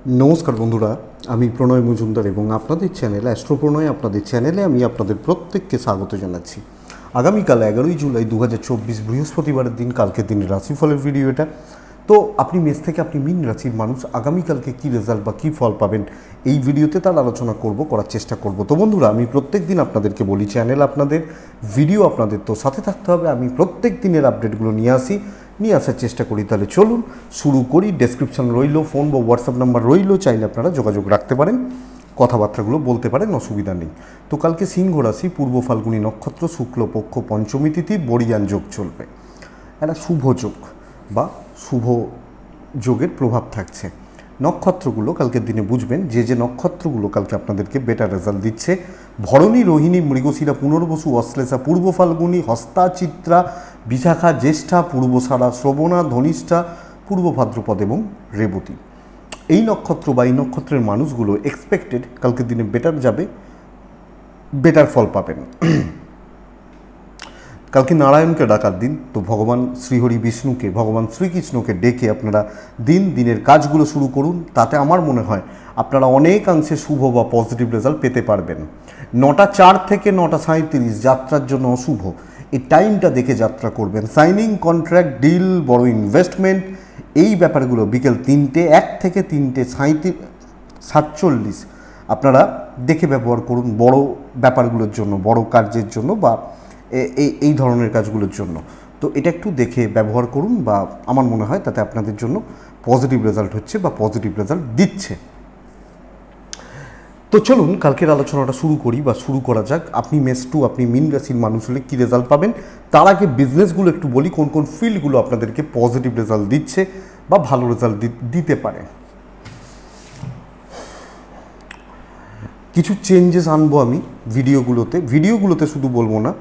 নমস্কার বন্ধুরা, আমি প্রণয় মজুমদার এবং আপনাদের চ্যানেল অ্যাস্ট্রো প্রণয় আপনাদের চ্যানেলে আমি আপনাদের প্রত্যেককে স্বাগত জানাচ্ছি। আগামীকাল 11ই জুলাই 2024 বৃহস্পতিবারের দিন, কালকের দিনের রাশিফলের ভিডিও এটা। তো আপনি মেষ থেকে আপনি মীন রাশির মানুষ আগামীকালকে কী রেজাল্ট বা কী ফল পাবেন এই ভিডিওতে তার আলোচনা করার চেষ্টা করব। তো বন্ধুরা, আমি প্রত্যেক দিন আপনাদেরকে বলি, চ্যানেল আপনাদের, ভিডিও আপনাদের, তো সাথে থাকতে হবে। আমি প্রত্যেক দিনের আপডেটগুলো নিয়ে আসার চেষ্টা করি। তাহলে চলুন শুরু করি। ডেসক্রিপশন রইল, ফোন বা হোয়াটসঅ্যাপ নাম্বার রইল, চাইলে আপনারা যোগাযোগ রাখতে পারেন, কথাবার্তাগুলো বলতে পারেন, অসুবিধা নেই। তো কালকে সিংহ রাশি, পূর্ব ফাল্গুনী নক্ষত্র, শুক্লপক্ষ, পঞ্চমী তিথি, বড়িয়ান যোগ চলবে। একটা শুভ যোগ বা শুভ যোগের প্রভাব থাকছে। নক্ষত্রগুলো কালকের দিনে বুঝবেন, যে নক্ষত্রগুলো কালকে আপনাদেরকে বেটার রেজাল্ট দিচ্ছে: ভরণী, রোহিণী, মৃগশিরা, পুনর্বসু, অশ্লেষা, পূর্ব ফাল্গুনী, হস্তা, চিত্রা, বিশাখা, জ্যেষ্ঠা, পূর্বসারা, শ্রবণা, ধনিষ্ঠা, পূর্ব ভাদ্রপদ এবং রেবতী। এই নক্ষত্র বা এই নক্ষত্রের মানুষগুলো এক্সপেক্টেড কালকের দিনে বেটার যাবে, বেটার ফল পাবেন। কালকে নারায়ণকে ডাকার দিন, তো ভগবান শ্রীহরি বিষ্ণুকে, ভগবান শ্রীকৃষ্ণকে ডেকে আপনারা দিনের কাজগুলো শুরু করুন। তাতে আমার মনে হয় আপনারা অনেকাংশে শুভ বা পজিটিভ রেজাল্ট পেতে পারবেন। 9টা 4 থেকে 9টা 37 যাত্রার জন্য অশুভ, এই টাইমটা দেখে যাত্রা করবেন। সাইনিং, কন্ট্রাক্ট, ডিল, বড় ইনভেস্টমেন্ট, এই ব্যাপারগুলো বিকেল 3টে 1 থেকে 3টে 47 আপনারা দেখে ব্যবহার করুন, বড় ব্যাপারগুলোর জন্য, বড় কার্যের জন্য বা এই ধরনের কাজগুলোর জন্য। তো এটা একটু দেখে ব্যবহার করুন, বা আমার মনে হয় তাতে আপনাদের জন্য পজিটিভ রেজাল্ট হচ্ছে বা পজিটিভ রেজাল্ট দিচ্ছে। তো চলুন কালকের আলোচনাটা শুরু করা যাক। আপনি মেষ টু, আপনি মীন রাশির মানুষ হলে কী রেজাল্ট পাবেন, তার আগে বিজনেসগুলো একটু বলি, কোন কোন ফিল্ডগুলো আপনাদেরকে পজিটিভ রেজাল্ট দিচ্ছে বা ভালো রেজাল্ট দিতে পারে। কিছু চেঞ্জেস আনবো আমি ভিডিওগুলোতে শুধু বলবো না,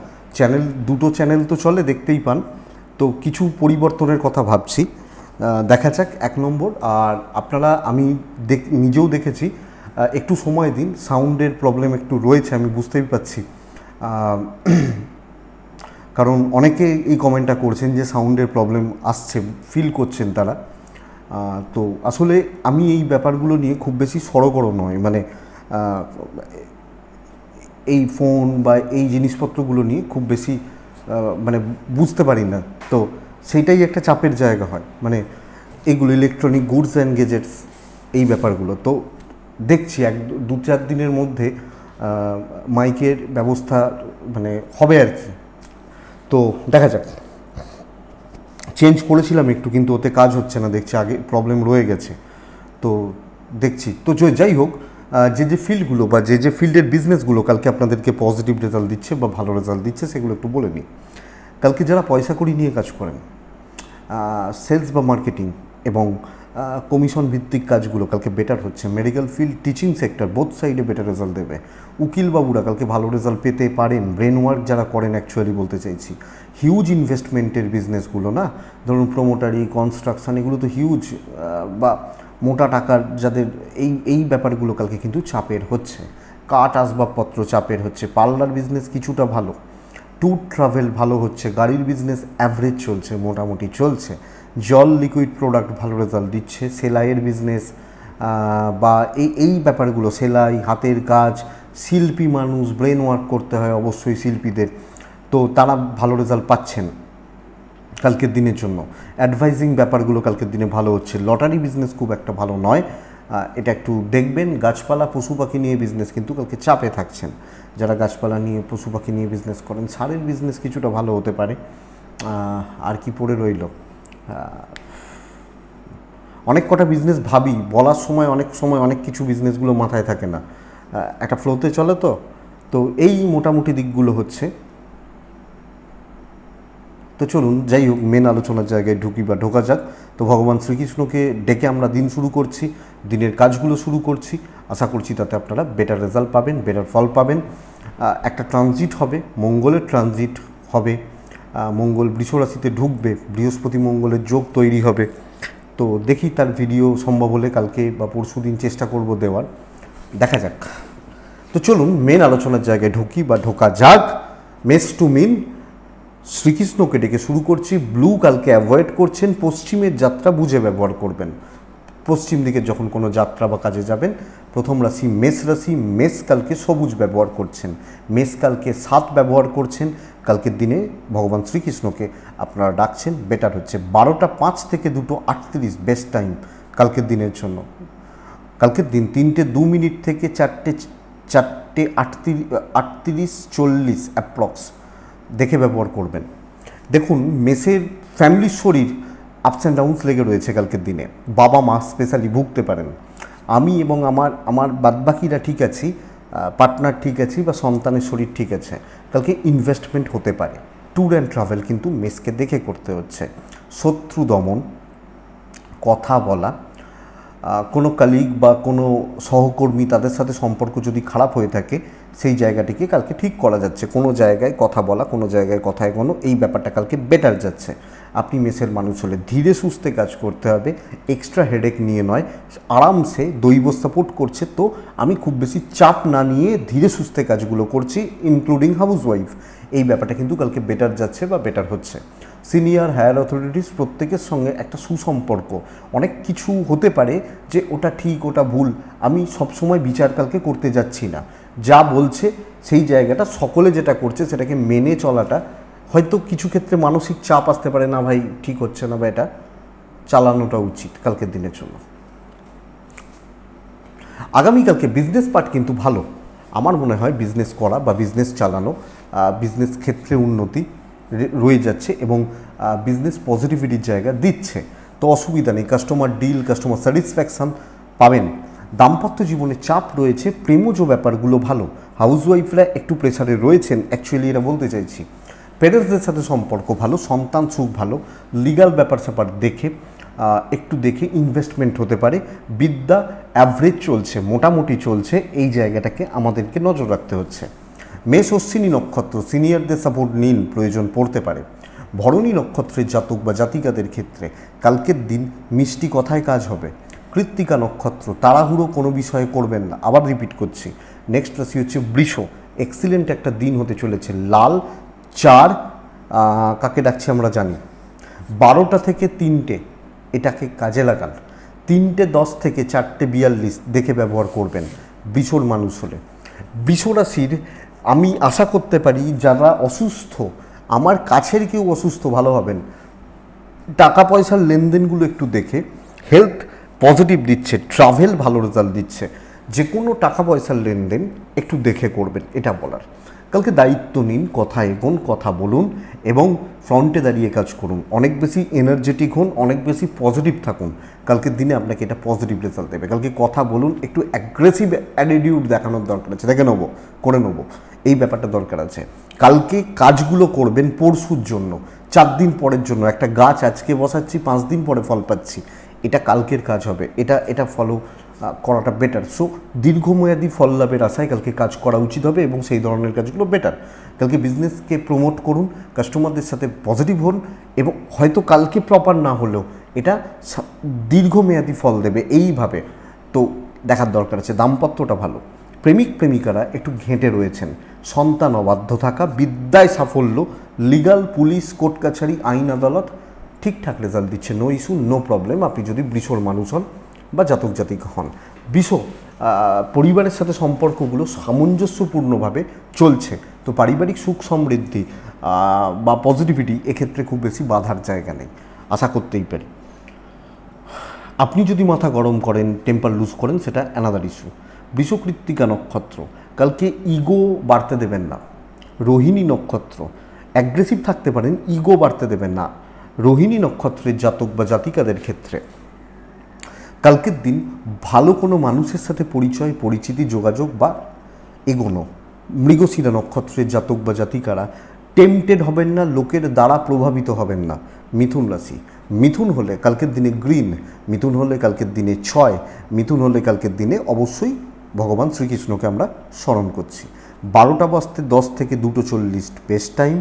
দুটো চ্যানেল তো চলে, দেখতেই পান। তো কিছু পরিবর্তনের কথা ভাবছি, দেখা যাক। 1 নম্বর, আর আপনারা, আমি নিজেও দেখেছি, একটু সময় দিন। সাউন্ডের প্রবলেম একটু রয়েছে, আমি বুঝতেই পারছি, কারণ অনেকে এই কমেন্টটা করছেন যে সাউন্ডের প্রবলেম আসছে, ফিল করছেন তারা। তো আসলে আমি এই ব্যাপারগুলো নিয়ে খুব বেশি সড়গড় নয়, মানে এই ফোন বা এই জিনিসপত্রগুলো নিয়ে খুব বেশি মানে বুঝতে পারি না। তো সেইটাই একটা চাপের জায়গা হয়, মানে এইগুলো ইলেকট্রনিক গুডস অ্যান্ড গেজেটস, এই ব্যাপারগুলো। তো দেখছি 2-4 দিনের মধ্যে মাইকের ব্যবস্থা মানে হবে আর কি। তো দেখা যাক। চেঞ্জ করেছিলাম একটু, কিন্তু ওতে কাজ হচ্ছে না, দেখছি আগে প্রবলেম রয়ে গেছে। তো দেখছি। তো যাই হোক, যে ফিল্ডগুলো বা যে ফিল্ডের বিজনেসগুলো কালকে আপনাদেরকে পজিটিভ রেজাল্ট দিচ্ছে বা ভালো রেজাল্ট দিচ্ছে, সেগুলো একটু বলে নিই। কালকে যারা পয়সা কড়ি নিয়ে কাজ করেন, সেলস বা মার্কেটিং এবং কমিশন ভিত্তিক কাজগুলো কালকে বেটার হচ্ছে। Medical field, teaching sector, both সাইডে বেটার রেজাল্ট দেবে। উকিলবাবুরা কালকে ভালো রেজাল্ট পেতে পারেন। ব্রেন ওয়ার্ক যারা করেন, অ্যাকচুয়ালি বলতে চাইছি, হিউজ ইনভেস্টমেন্টের বিজনেসগুলো না, ধরুন প্রোমোটারি, কনস্ট্রাকশন, এগুলো তো হিউজ বা মোটা টাকার যাদের, এই ব্যাপারগুলো কালকে কিন্তু চাপের হচ্ছে। কাঠ আসবাবপত্র চাপের হচ্ছে। পার্লার বিজনেস কিছুটা ভালো। ট্যুর ট্রাভেল ভালো হচ্ছে। গাড়ির বিজনেস অ্যাভারেজ চলছে, মোটামুটি চলছে। জল, লিকুইড প্রোডাক্ট ভালো রেজাল্ট দিচ্ছে। সেলাইয়ের বিজনেস বা এই ব্যাপারগুলো, সেলাই, হাতের কাজ, শিল্পী মানুষ, ব্রেন ওয়ার্ক করতে হয় অবশ্যই শিল্পীদের, তো তারা ভালো রেজাল্ট পাচ্ছেন কালকের দিনের জন্য। অ্যাডভাইজিং ব্যাপারগুলো কালকের দিনে ভালো হচ্ছে। লটারি বিজনেস খুব একটা ভালো নয়, এটা একটু দেখবেন। গাছপালা, পশু পাখি নিয়ে বিজনেস কিন্তু কালকে চাপে থাকছেন, যারা গাছপালা নিয়ে, পশু পাখি নিয়ে বিজনেস করেন। সারের বিজনেস কিছুটা ভালো হতে পারে। আর কি পড়ে রইল, অনেক কটা বিজনেস ভাবি, বলার সময় অনেক কিছু বিজনেসগুলো মাথায় থাকে না, একটা ফ্লোতে চলে। তো এই মোটামুটি দিকগুলো হচ্ছে। তো চলুন, যাই হোক, মেন আলোচনার জায়গায় ঢোকা যাক। তো ভগবান শ্রীকৃষ্ণকে ডেকে আমরা দিন শুরু করছি, দিনের কাজগুলো শুরু করছি। আশা করছি তাতে আপনারা বেটার রেজাল্ট পাবেন, বেটার ফল পাবেন। একটা ট্রানজিট হবে, মঙ্গলের ট্রানজিট হবে। মঙ্গল বৃষ রাশিতে ঢুকবে, বৃহস্পতি মঙ্গলের যোগ তৈরি হবে। তো দেখি তার ভিডিও সম্ভব হলে কালকে বা পরশু দিন চেষ্টা করব দেওয়ার, দেখা যাক। তো চলুন মেন আলোচনার জায়গায় ঢোকা যাক। মেষ টু মীন, শ্রীকৃষ্ণকে ডেকে শুরু করছি। ব্লু কালকে অ্যাভয়েড করছেন, পশ্চিমের যাত্রা বুঝে ব্যবহার করবেন। পশ্চিম দিকে যখন কোনো যাত্রা বা কাজে যাবেন। প্রথম রাশি মেষ রাশি। মেষ কালকে সবুজ ব্যবহার করছেন, মেষ কালকে 7 ব্যবহার করছেন। কালকের দিনে ভগবান শ্রীকৃষ্ণকে আপনারা ডাকছেন, বেটার হচ্ছে। 12টা 5 থেকে 2টো 38 বেস্ট টাইম কালকের দিনের জন্য। কালকের দিন 3টে 2 মিনিট থেকে 4টে 38 40 অ্যাপ্রক্স দেখে ব্যবহার করবেন। দেখুন, মেষের ফ্যামিলির শরীর আপস অ্যান্ড ডাউনস লেগে রয়েছে কালকের দিনে। বাবা মা স্পেশালি ভুগতে পারেন। আমি এবং আমার বাদবাকিরা ঠিক আছি, পার্টনার ঠিক আছি, বা সন্তানের শরীর ঠিক আছে। কালকে ইনভেস্টমেন্ট হতে পারে। ট্যুর অ্যান্ড ট্রাভেল কিন্তু মেষকে দেখে করতে হচ্ছে। শত্রু দমন, কথা বলা, কোনো কালিগ বা কোনো সহকর্মী তাদের সাথে সম্পর্ক যদি খারাপ হয়ে থাকে সেই জায়গাটিকে কালকে ঠিক করা যাচ্ছে। কোনো জায়গায় কথা বলা, কোনো জায়গায় কথা এগোনো, এই ব্যাপারটা কালকে বেটার যাচ্ছে। আপনি মেষের মানুষ হলে ধীরে সুস্থে কাজ করতে হবে, এক্সট্রা হেডেক নিয়ে নয়। আরামসে দৈব সাপোর্ট করছে, তো আমি খুব বেশি চাপ না নিয়ে ধীরে সুস্থে কাজগুলো করছি, ইনক্লুডিং হাউস ওয়াইফ। এই ব্যাপারটা কিন্তু কালকে বেটার যাচ্ছে বা বেটার হচ্ছে। সিনিয়র হায়ার অথরিটিস প্রত্যেকের সঙ্গে একটা সুসম্পর্ক। অনেক কিছু হতে পারে যে ওটা ঠিক ওটা ভুল, আমি সবসময় বিচার কালকে করতে যাচ্ছি না। যা বলছে সেই জায়গাটা সকলে যেটা করছে সেটাকে মেনে চলাটা, হয়তো কিছু ক্ষেত্রে মানসিক চাপ আসতে পারে, না ভাই ঠিক হচ্ছে না, বা এটা চালানোটা উচিত কালকের দিনের জন্য। আগামীকালকে বিজনেস পার্ট কিন্তু ভালো। আমার মনে হয় বিজনেস করা বা বিজনেস চালানো, বিজনেস ক্ষেত্রে উন্নতি রয়ে যাচ্ছে এবং বিজনেস পজিটিভিটির জায়গা দিচ্ছে, তো অসুবিধা নেই। কাস্টমার ডিল, কাস্টমার স্যাটিসফ্যাকশান পাবেন। দাম্পত্য জীবনে চাপ রয়েছে, প্রেমজ ব্যাপারগুলো ভালো। হাউসওয়াইফরা একটু প্রেসারে রয়েছেন, অ্যাকচুয়ালি এরা বলতে চাইছি। পেরেন্টসদের সাথে সম্পর্ক ভালো, সন্তান সুখ ভালো। লিগাল ব্যাপার স্যাপার একটু দেখে ইনভেস্টমেন্ট হতে পারে। বিদ্যা অ্যাভারেজ চলছে, মোটামুটি চলছে, এই জায়গাটাকে আমাদেরকে নজর রাখতে হচ্ছে। মেষ অশ্বিনী নক্ষত্র, সিনিয়রদের সাপোর্ট নিন, প্রয়োজন পড়তে পারে। ভরণী নক্ষত্রের জাতক বা জাতিকাদের ক্ষেত্রে কালকের দিন মিষ্টি কথায় কাজ হবে। কৃত্তিকা নক্ষত্র, তাড়াহুড়ো কোনো বিষয়ে করবেন না, আবার রিপিট করছি। নেক্সট রাশি হচ্ছে বৃষ। এক্সিলেন্ট একটা দিন হতে চলেছে। লাল 4 কাকে ডাকছি আমরা জানি। 12টা থেকে 3টে এটাকে কাজে লাগান। 3টে 10 থেকে 4টে 42 দেখে ব্যবহার করবেন বৃষর মানুষ হলে। বৃষ রাশির আমি আশা করতে পারি যারা অসুস্থ, আমার কাছের কেউ অসুস্থ, ভালো হবেন। টাকা পয়সার লেনদেনগুলো একটু দেখে, হেলথ পজিটিভ দিচ্ছে, ট্রাভেল ভালো রেজাল্ট দিচ্ছে। যে কোনো টাকা পয়সার লেনদেন একটু দেখে করবেন, এটা বলার। কালকে দায়িত্ব নিন, কথা এগোন, কথা বলুন এবং ফ্রন্টে দাঁড়িয়ে কাজ করুন। অনেক বেশি এনার্জেটিক হন, অনেক বেশি পজিটিভ থাকুন। কালকের দিনে আপনাকে এটা পজিটিভ রেজাল্ট দেবে। কালকে কথা বলুন, একটু অ্যাগ্রেসিভ অ্যাটিটিউড দেখানোর দরকার আছে, দেখে নেবো, করে নেবো, এই ব্যাপারটা দরকার আছে। কালকে কাজগুলো করবেন পরশুর জন্য, 4 দিন পরের জন্য। একটা গাছ আজকে বসাচ্ছি, 5 দিন পরে ফল পাচ্ছি, এটা কালকের কাজ হবে, এটা ফলো করাটা বেটার। সো দীর্ঘমেয়াদী ফল লাভের আশায় কালকে কাজ করা উচিত হবে এবং সেই ধরনের কাজগুলো বেটার। কালকে বিজনেসকে প্রমোট করুন, কাস্টমারদের সাথে পজিটিভ হন এবং হয়তো কালকে প্রপার না হলেও এটা দীর্ঘমেয়াদী ফল দেবে এইভাবে, তো দেখার দরকার আছে। দাম্পত্যটা ভালো। প্রেমিক প্রেমিকারা একটু ঘেঁটে রয়েছেন। সন্তান অবাধ্য থাকা, বিদ্যায় সাফল্য, লিগাল, পুলিশ, কোর্ট কাছারি, আইন আদালত ঠিকঠাক রেজাল্ট দিচ্ছে। নো ইস্যু, নো প্রবলেম, আপনি যদি বৃষর মানুষ হন বা জাতক জাতিকা হন। বৃষ পরিবারের সাথে সম্পর্কগুলো সামঞ্জস্যপূর্ণভাবে চলছে, তো পারিবারিক সুখ সমৃদ্ধি বা পজিটিভিটি এক্ষেত্রে খুব বেশি বাধার জায়গা নেই, আশা করতেই পারি। আপনি যদি মাথা গরম করেন, টেম্পার লুজ করেন, সেটা অ্যানাদার ইস্যু। বৃষ কৃত্তিকা নক্ষত্র, কালকে ইগো বাড়তে দেবেন না। রোহিণী নক্ষত্র, অ্যাগ্রেসিভ থাকতে পারেন, ইগো বাড়তে দেবেন না। রোহিণী নক্ষত্রের জাতক বা জাতিকাদের ক্ষেত্রে কালকের দিন ভালো কোনো মানুষের সাথে পরিচয়, পরিচিতি, যোগাযোগ বা এগোনো। মৃগশিরা নক্ষত্রের জাতক বা জাতিকারা টেম্পটেড হবেন না, লোকের দ্বারা প্রভাবিত হবেন না। মিথুন রাশি, মিথুন হলে কালকের দিনে গ্রিন, মিথুন হলে কালকের দিনে 6, মিথুন হলে কালকের দিনে অবশ্যই ভগবান শ্রীকৃষ্ণকে আমরা স্মরণ করছি। 12টা বাজতে 10 থেকে 2টো 40 বেস্ট টাইম।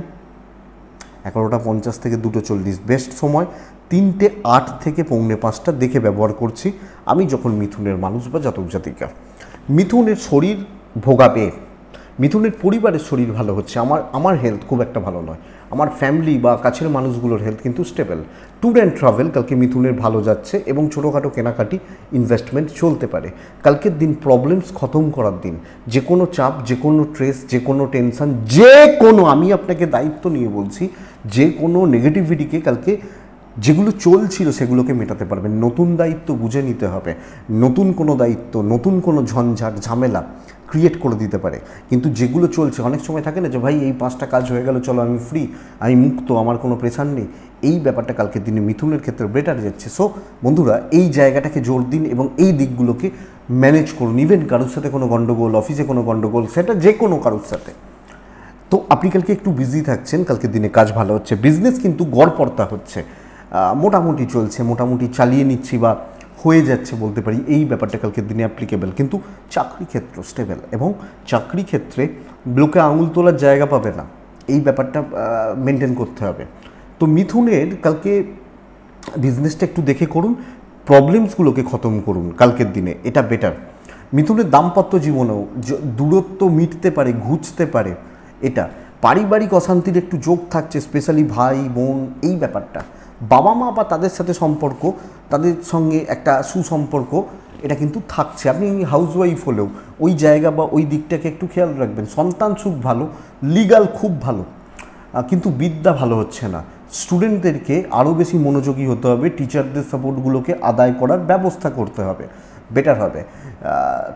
11টা 50 থেকে 2টো 40 বেস্ট সময়। 3টে 8 থেকে 4:45 দেখে ব্যবহার করছি আমি যখন মিথুনের মানুষ বা জাতক জাতিকা। মিথুনের শরীর ভোগাবে, মিথুনের পরিবারের শরীর ভালো হচ্ছে। আমার হেলথ খুব একটা ভালো নয়, আমার ফ্যামিলি বা কাছের মানুষগুলোর হেলথ কিন্তু স্টেবল। ট্যুর অ্যান্ড ট্রাভেল কালকে মিথুনের ভালো যাচ্ছে এবং ছোটোখাটো কেনাকাটি ইনভেস্টমেন্ট চলতে পারে। কালকের দিন প্রবলেমস খতম করার দিন। যে কোনো চাপ, যে কোনো স্ট্রেস, যে কোনো টেনশন, যে কোনো, আমি আপনাকে দায়িত্ব নিয়ে বলছি, যে কোনো নেগেটিভিটিকে কালকে যেগুলো চলছিল সেগুলোকে মেটাতে পারবেন। নতুন দায়িত্ব বুঝে নিতে হবে, নতুন কোনো দায়িত্ব, নতুন কোনো ঝঞ্ঝাট ঝামেলা ক্রিয়েট করে দিতে পারে। কিন্তু যেগুলো চলছে, অনেক সময় থাকে না যে ভাই এই 5টা কাজ হয়ে গেল, চলো আমি ফ্রি, আমি মুক্ত, আমার কোনো প্রেশার নেই, এই ব্যাপারটা কালকের দিনে মিথুনের ক্ষেত্রে বেটার যাচ্ছে। সো বন্ধুরা, এই জায়গাটাকে জোর দিন এবং এই দিকগুলোকে ম্যানেজ করুন। ইভেন কারোর সাথে কোনো গণ্ডগোল, অফিসে কোনো গণ্ডগোল, সেটা যে কোনো কারোর সাথে, তো আপনি কালকে একটু বিজি থাকছেন, কালকের দিনে কাজ ভালো হচ্ছে। বিজনেস কিন্তু গড়পড়তা হচ্ছে, মোটামুটি চলছে, মোটামুটি চালিয়ে নিচ্ছি বা হয়ে যাচ্ছে বলতে পারি, এই ব্যাপারটা কালকের দিনে অ্যাপ্লিকেবল। কিন্তু চাকরি ক্ষেত্র স্টেবল এবং চাকরি ক্ষেত্রে লোকে আঙুল তোলার জায়গা পাবে না, এই ব্যাপারটা মেনটেন করতে হবে। তো মিথুনের কালকে বিজনেসটা একটু দেখে করুন, প্রবলেমসগুলোকে খতম করুন কালকের দিনে, এটা বেটার। মিথুনের দাম্পত্য জীবনেও দূরত্ব মিটতে পারে, ঘুচতে পারে, এটা পারিবারিক অশান্তির একটু যোগ থাকছে, স্পেশালি ভাই বোন, এই ব্যাপারটা বাবা মা বা তাদের সাথে সম্পর্ক, তাদের সঙ্গে একটা সুসম্পর্ক, এটা কিন্তু থাকছে। আপনি হাউসওয়াইফ হলেও ওই জায়গা বা ওই দিকটাকে একটু খেয়াল রাখবেন। সন্তান সুখ ভালো, লিগাল খুব ভালো, কিন্তু বিদ্যা ভালো হচ্ছে না। স্টুডেন্টদেরকে আরও বেশি মনোযোগী হতে হবে, টিচারদের সাপোর্টগুলোকে আদায় করার ব্যবস্থা করতে হবে, বেটার হবে।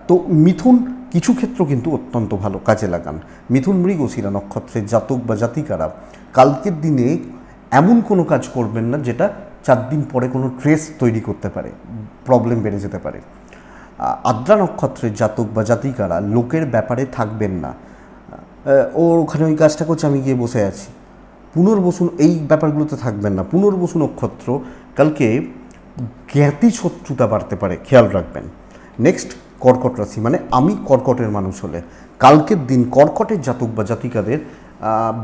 তো মিথুন কিছু ক্ষেত্র কিন্তু অত্যন্ত ভালো, কাজে লাগান। মিথুন মৃগশিরা নক্ষত্রের জাতক বা জাতিকারা কালকের দিনে এমন কোনো কাজ করবেন না যেটা 4 দিন পরে কোনো ট্রেস তৈরি করতে পারে, প্রবলেম বেড়ে যেতে পারে। আদ্রা নক্ষত্রের জাতক বা জাতিকারা লোকের ব্যাপারে থাকবেন না, ওর ওখানে ওই কাজটা করছে, আমি গিয়ে বসে আছি, পুনর্বসু, এই ব্যাপারগুলোতে থাকবেন না। পুনর্বসু নক্ষত্র কালকে জ্ঞাতি শত্রুতা বাড়তে পারে, খেয়াল রাখবেন। নেক্সট কর্কট রাশি, মানে আমি কর্কটের মানুষ হলে কালকের দিন কর্কটের জাতক বা জাতিকাদের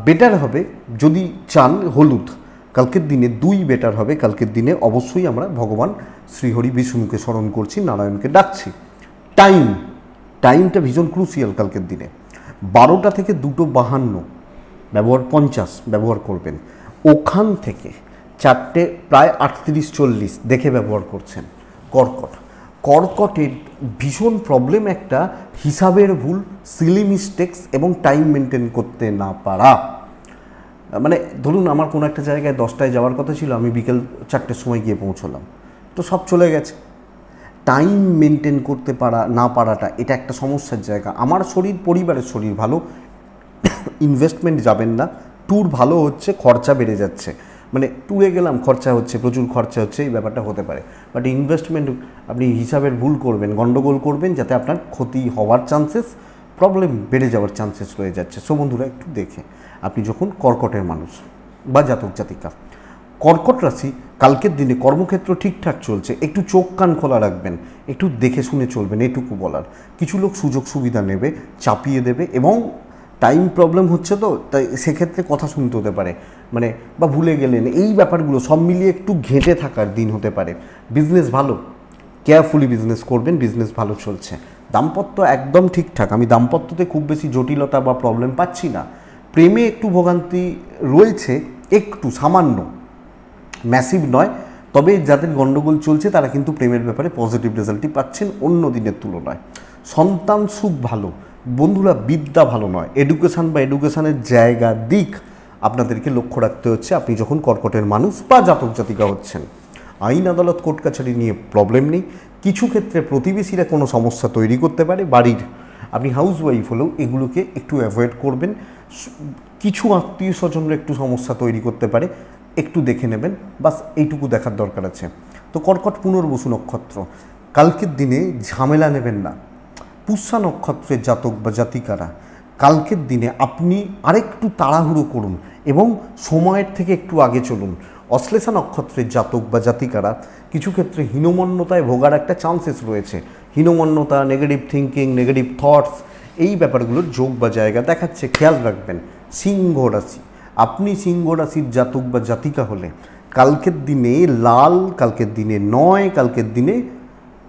বেটার হবে। যদি চান হলুদ, কালকের দিনে 2 বেটার হবে। কালকের দিনে অবশ্যই আমরা ভগবান শ্রীহরি বিষ্ণুকে স্মরণ করছি, নারায়ণকে ডাকছি। টাইমটা ভীষণ ক্রুশিয়াল কালকের দিনে। 12টা থেকে 2:52 ব্যবহার 50 ব্যবহার করবেন। ওখান থেকে 4টে প্রায় 38-40 দেখে ব্যবহার করছেন। কর্কটের ভীষণ প্রবলেম একটা, হিসাবের ভুল, সিলি মিস্টেক্স এবং টাইম মেনটেন করতে না পারা। মানে ধরুন আমার কোনো একটা জায়গায় 10টায় যাওয়ার কথা ছিল, আমি বিকেল 4টের সময় গিয়ে পৌঁছলাম, তো সব চলে গেছে। টাইম মেনটেন করতে পারা না পারাটা, এটা একটা সমস্যার জায়গা। আমার শরীর, পরিবারের শরীর ভালো, ইনভেস্টমেন্ট যাবেন না, ট্যুর ভালো হচ্ছে, খরচা বেড়ে যাচ্ছে, মানে ট্যুরে গেলাম খরচা হচ্ছে, প্রচুর খরচা হচ্ছে, এই ব্যাপারটা হতে পারে। বাট ইনভেস্টমেন্ট আপনি হিসাবের ভুল করবেন, গণ্ডগোল করবেন, যাতে আপনার ক্ষতি হওয়ার চান্সেস, প্রবলেম বেড়ে যাওয়ার চান্সেস রয়ে যাচ্ছে। সো বন্ধুরা, একটু দেখে, আপনি যখন কর্কটের মানুষ বা জাতক জাতিকা, কর্কট রাশি কালকের দিনে কর্মক্ষেত্র ঠিকঠাক চলছে, একটু চোখ কান খোলা রাখবেন, একটু দেখে শুনে চলবেন, এটুকু বলার। কিছু লোক সুযোগ সুবিধা নেবে, চাপিয়ে দেবে, এবং টাইম প্রবলেম হচ্ছে, তো তাই সেক্ষেত্রে কথা শুনতে হতে পারে, মানে বা ভুলে গেলেন, এই ব্যাপারগুলো সব মিলিয়ে একটু ঘেঁটে থাকার দিন হতে পারে। বিজনেস ভালো, কেয়ারফুলি বিজনেস করবেন, বিজনেস ভালো চলছে। দাম্পত্য একদম ঠিকঠাক, আমি দাম্পত্যতে খুব বেশি জটিলতা বা প্রবলেম পাচ্ছি না। প্রেমে একটু ভোগান্তি রয়েছে, একটু সামান্য, ম্যাসিভ নয়, তবে যাদের গণ্ডগোল চলছে তারা কিন্তু প্রেমের ব্যাপারে পজিটিভ রেজাল্টই পাচ্ছেন অন্য দিনের তুলনায়। সন্তান সুখ ভালো। বন্ধুরা, বিদ্যা ভালো নয়, এডুকেশান বা এডুকেশানের জায়গা, দিক আপনাদেরকে লক্ষ্য রাখতে হচ্ছে আপনি যখন কর্কটের মানুষ বা জাতক জাতিকা হচ্ছেন। আইন আদালত কোর্ট কাছারি নিয়ে প্রবলেম নেই। কিছু ক্ষেত্রে প্রতিবেশীরা কোনো সমস্যা তৈরি করতে পারে বাড়ির, আপনি হাউসওয়াইফ হলেও এগুলোকে একটু অ্যাভয়েড করবেন। কিছু আত্মীয় স্বজনরা একটু সমস্যা তৈরি করতে পারে, একটু দেখে নেবেন, বাস এইটুকু দেখার দরকার আছে। তো কর্কট পুনর্বসু নক্ষত্র, কালকের দিনে ঝামেলা নেবেন না। পুষ্যা নক্ষত্রের জাতক বা জাতিকারা কালকের দিনে আপনি আরেকটু তাড়াহুড়ো করুন এবং সময়ের থেকে একটু আগে চলুন। অশ্লেষা নক্ষত্রের জাতক বা জাতিকারা কিছু ক্ষেত্রে হীনমন্যতায় ভোগার একটা চান্সেস রয়েছে। হীনমন্যতা, নেগেটিভ থিঙ্কিং, নেগেটিভ থটস, এই ব্যাপারগুলোর যোগ বা জায়গা দেখাচ্ছে, খেয়াল রাখবেন। সিংহ রাশি, আপনি সিংহ রাশির জাতক বা জাতিকা হলে কালকের দিনে লাল, কালকের দিনে 9, কালকের দিনে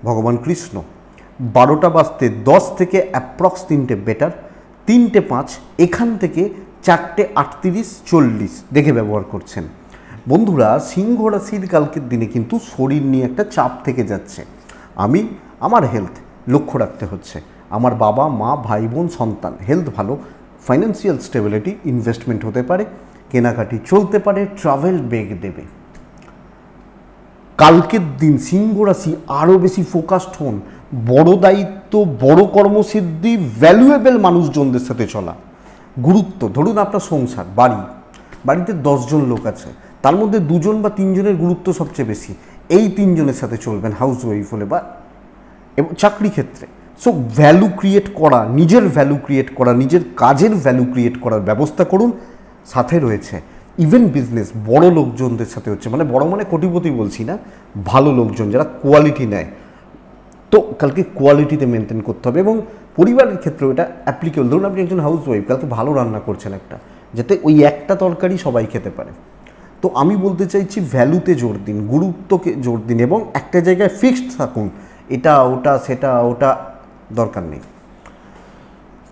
ভগবান কৃষ্ণ। 12টা বাজতে 10 থেকে অ্যাপ্রক্স 3টে বেটার, 3টে 5, এখান থেকে 4:38-40 দেখে ব্যবহার করছেন। বন্ধুরা, সিংহ রাশির কালকের দিনে কিন্তু শরীর নিয়ে একটা চাপ থেকে যাচ্ছে। আমার হেলথ লক্ষ্য রাখতে হচ্ছে। আমার বাবা মা ভাই বোন সন্তান হেলথ ভালো, ফাইন্যান্সিয়াল স্টেবিলিটি, ইনভেস্টমেন্ট হতে পারে, কেনাকাটি চলতে পারে, ট্রাভেল বেগ দেবে। কালকের দিন সিংহ রাশি আরও বেশি ফোকাসড হন, বড় দায়িত্ব, বড় কর্মসিদ্ধি, ভ্যালুয়েবল মানুষজনদের সাথে চলা, গুরুত্ব। ধরুন আপনার সংসার, বাড়িতে 10 জন লোক আছে, তার মধ্যে 2 জন বা 3 জনের গুরুত্ব সবচেয়ে বেশি। এই 3 জনের সাথে চলবেন হাউস ওয়াইফ হলে বা চাকরি ক্ষেত্রে। সো ভ্যালু ক্রিয়েট করা, নিজের ভ্যালু ক্রিয়েট করা, নিজের কাজের ভ্যালু ক্রিয়েট করার ব্যবস্থা করুন। সাথে রয়েছে ইভেন বিজনেস, বড় লোকজনদের সাথে হচ্ছে, মানে বড় মানে কোটিপতি বলছি না, ভালো লোকজন যারা কোয়ালিটি নেয়। তো কালকে কোয়ালিটিতে মেনটেন করতে হবে এবং পরিবারের ক্ষেত্রেও এটা অ্যাপ্লিকেবল। ধরুন আপনি একজন হাউস ওয়াইফ, কালকে ভালো রান্না করছেন একটা, যাতে ওই একটা তরকারি সবাই খেতে পারে। তো আমি বলতে চাইছি ভ্যালুতে জোর দিন, গুরুত্বকে জোর দিন এবং একটা জায়গায় ফিক্সড থাকুন। এটা ওটা সেটা ওটা দরকার নেই।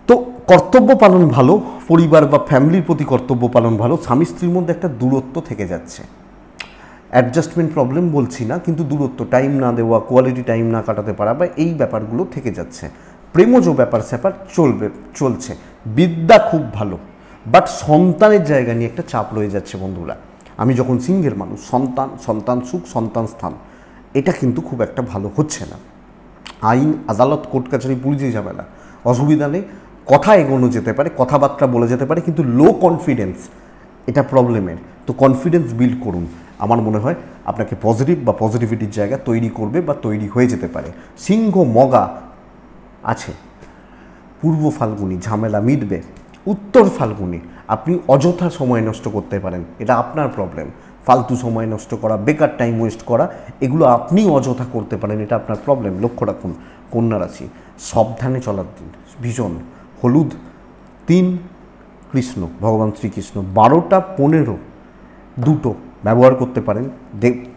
তো কর্তব্য পালন ভালো, পরিবার বা ফ্যামিলির প্রতি কর্তব্য পালন ভালো। স্বামী স্ত্রীর মধ্যে একটা দূরত্ব থেকে যাচ্ছে, অ্যাডজাস্টমেন্ট প্রবলেম বলছি না, কিন্তু দূরত্ব, টাইম না দেওয়া, কোয়ালিটি টাইম না কাটাতে পারা বা এই ব্যাপারগুলো থেকে যাচ্ছে। প্রেমজ ব্যাপার স্যাপার চলছে। বিদ্যা খুব ভালো, বাট সন্তানের জায়গা নিয়ে একটা চাপ রয়ে যাচ্ছে বন্ধুরা। আমি যখন সিংহের মানুষ, সন্তান সুখ, সন্তান স্থান, এটা কিন্তু খুব একটা ভালো হচ্ছে না। আইন আদালত কোর্ট কাছারি পুলিশে ঝামেলা, অসুবিধা নেই, কথা এগোনো যেতে পারে, কথাবার্তা বলে যেতে পারে, কিন্তু লো কনফিডেন্স এটা প্রবলেমের। তো কনফিডেন্স বিল্ড করুন, আমার মনে হয় আপনাকে পজিটিভ বা পজিটিভিটির জায়গা তৈরি করবে বা তৈরি হয়ে যেতে পারে। সিংহ মগা আছে, পূর্ব ফাল্গুনি ঝামেলা মিটবে, উত্তর ফাল্গুনি আপনি অযথা সময় নষ্ট করতে পারেন, এটা আপনার প্রবলেম। ফালতু সময় নষ্ট করা, বেকার টাইম ওয়েস্ট করা, এগুলো আপনি অযথা করতে পারেন, এটা আপনার প্রবলেম। লক্ষ্য রাখুন কন্যা রাশি, সাবধানে চলার দিন ভীষণ। হলুদ 3 কৃষ্ণ, ভগবান শ্রীকৃষ্ণ। 12টা-15 দুটো ব্যবহার করতে পারেন।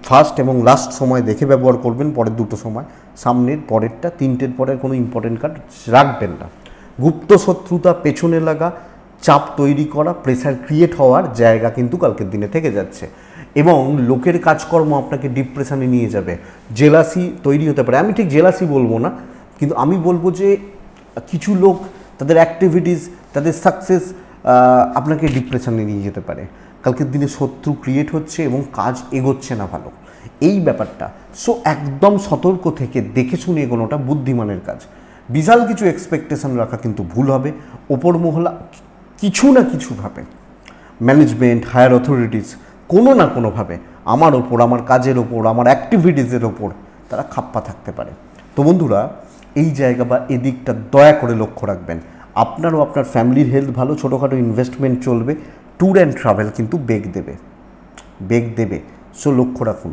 ফার্স্ট এবং লাস্ট সময় দেখে ব্যবহার করবেন, পরের দুটো সময়, সামনের পরেরটা, 3টের পরের কোনো ইম্পর্টেন্ট কার্ড রাখবেন না। গুপ্ত শত্রুতা, পেছনে লাগা, চাপ তৈরি করা, প্রেসার ক্রিয়েট হওয়ার জায়গা কিন্তু কালকের দিনে থেকে যাচ্ছে এবং লোকের কাজকর্ম আপনাকে ডিপ্রেশনে নিয়ে যাবে। জেলাসি তৈরি হতে পারে, আমি ঠিক জেলাসি বলবো না, কিন্তু আমি বলবো যে কিছু লোক তাদের অ্যাক্টিভিটিস, তাদের সাকসেস আপনাকে ডিপ্রেশনে নিয়ে যেতে পারে। কালকের দিনে শত্রু ক্রিয়েট হচ্ছে এবং কাজ এগোচ্ছে না ভালো, এই ব্যাপারটা। সো একদম সতর্ক থেকে দেখে শুনে এগোনোটা বুদ্ধিমানের কাজ। বিশাল কিছু এক্সপেকটেশন রাখা কিন্তু ভুল হবে। ওপর মহলা কিছু না কিছুভাবে, ম্যানেজমেন্ট, হায়ার অথরিটিস কোনো না কোনোভাবে আমার ওপর, আমার কাজের ওপর, আমার অ্যাক্টিভিটিসের ওপর তারা খাপ্পা থাকতে পারে। তো বন্ধুরা, এই জায়গা বা এদিকটা দয়া করে লক্ষ্য রাখবেন। আপনারও আপনার ফ্যামিলির হেলথ ভালো, ছোটোখাটো ইনভেস্টমেন্ট চলবে, ট্যুর অ্যান্ড ট্রাভেল কিন্তু বেগ দেবে। সো লক্ষ্য রাখুন,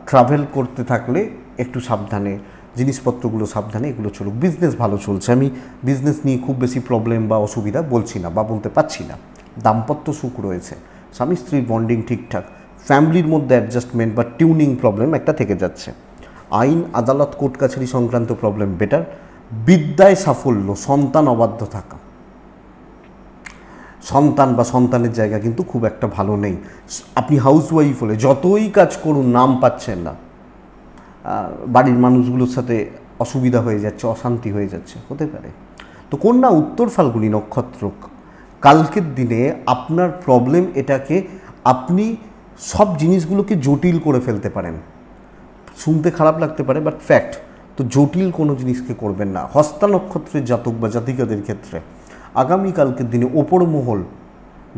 ট্রাভেল করতে থাকলে একটু সাবধানে, জিনিসপত্রগুলো সাবধানে এগুলো চলুক। বিজনেস ভালো চলছে, আমি বিজনেস নিয়ে খুব বেশি প্রবলেম বা অসুবিধা বলছি না বা বলতে পারছি না। দাম্পত্য সুখ রয়েছে, স্বামী স্ত্রীর বন্ডিং ঠিকঠাক, ফ্যামিলির মধ্যে অ্যাডজাস্টমেন্ট বা টিউনিং প্রবলেম একটা থেকে যাচ্ছে। আইন আদালত কোর্ট কাছারি সংক্রান্ত প্রবলেম বেটার। বিদ্যায় সাফল্য, সন্তান অবাধ্য থাকা, সন্তান বা সন্তানের জায়গা কিন্তু খুব একটা ভালো নেই। আপনি হাউস ওয়াইফ হলে যতই কাজ করুন নাম পাচ্ছেন না, বাড়ির মানুষগুলোর সাথে অসুবিধা হয়ে যাচ্ছে, অশান্তি হয়ে যাচ্ছে, হতে পারে। তো কন্যা উত্তর ফাল্গুনি নক্ষত্র, কালকের দিনে আপনার প্রবলেম এটাকে আপনি সব জিনিসগুলোকে জটিল করে ফেলতে পারেন। শুনতে খারাপ লাগতে পারে, বাট ফ্যাক্ট। তো জটিল কোনো জিনিসকে করবেন না। হস্তা নক্ষত্রের জাতক বা জাতিকাদের ক্ষেত্রে আগামীকালকের দিনে ওপর মহল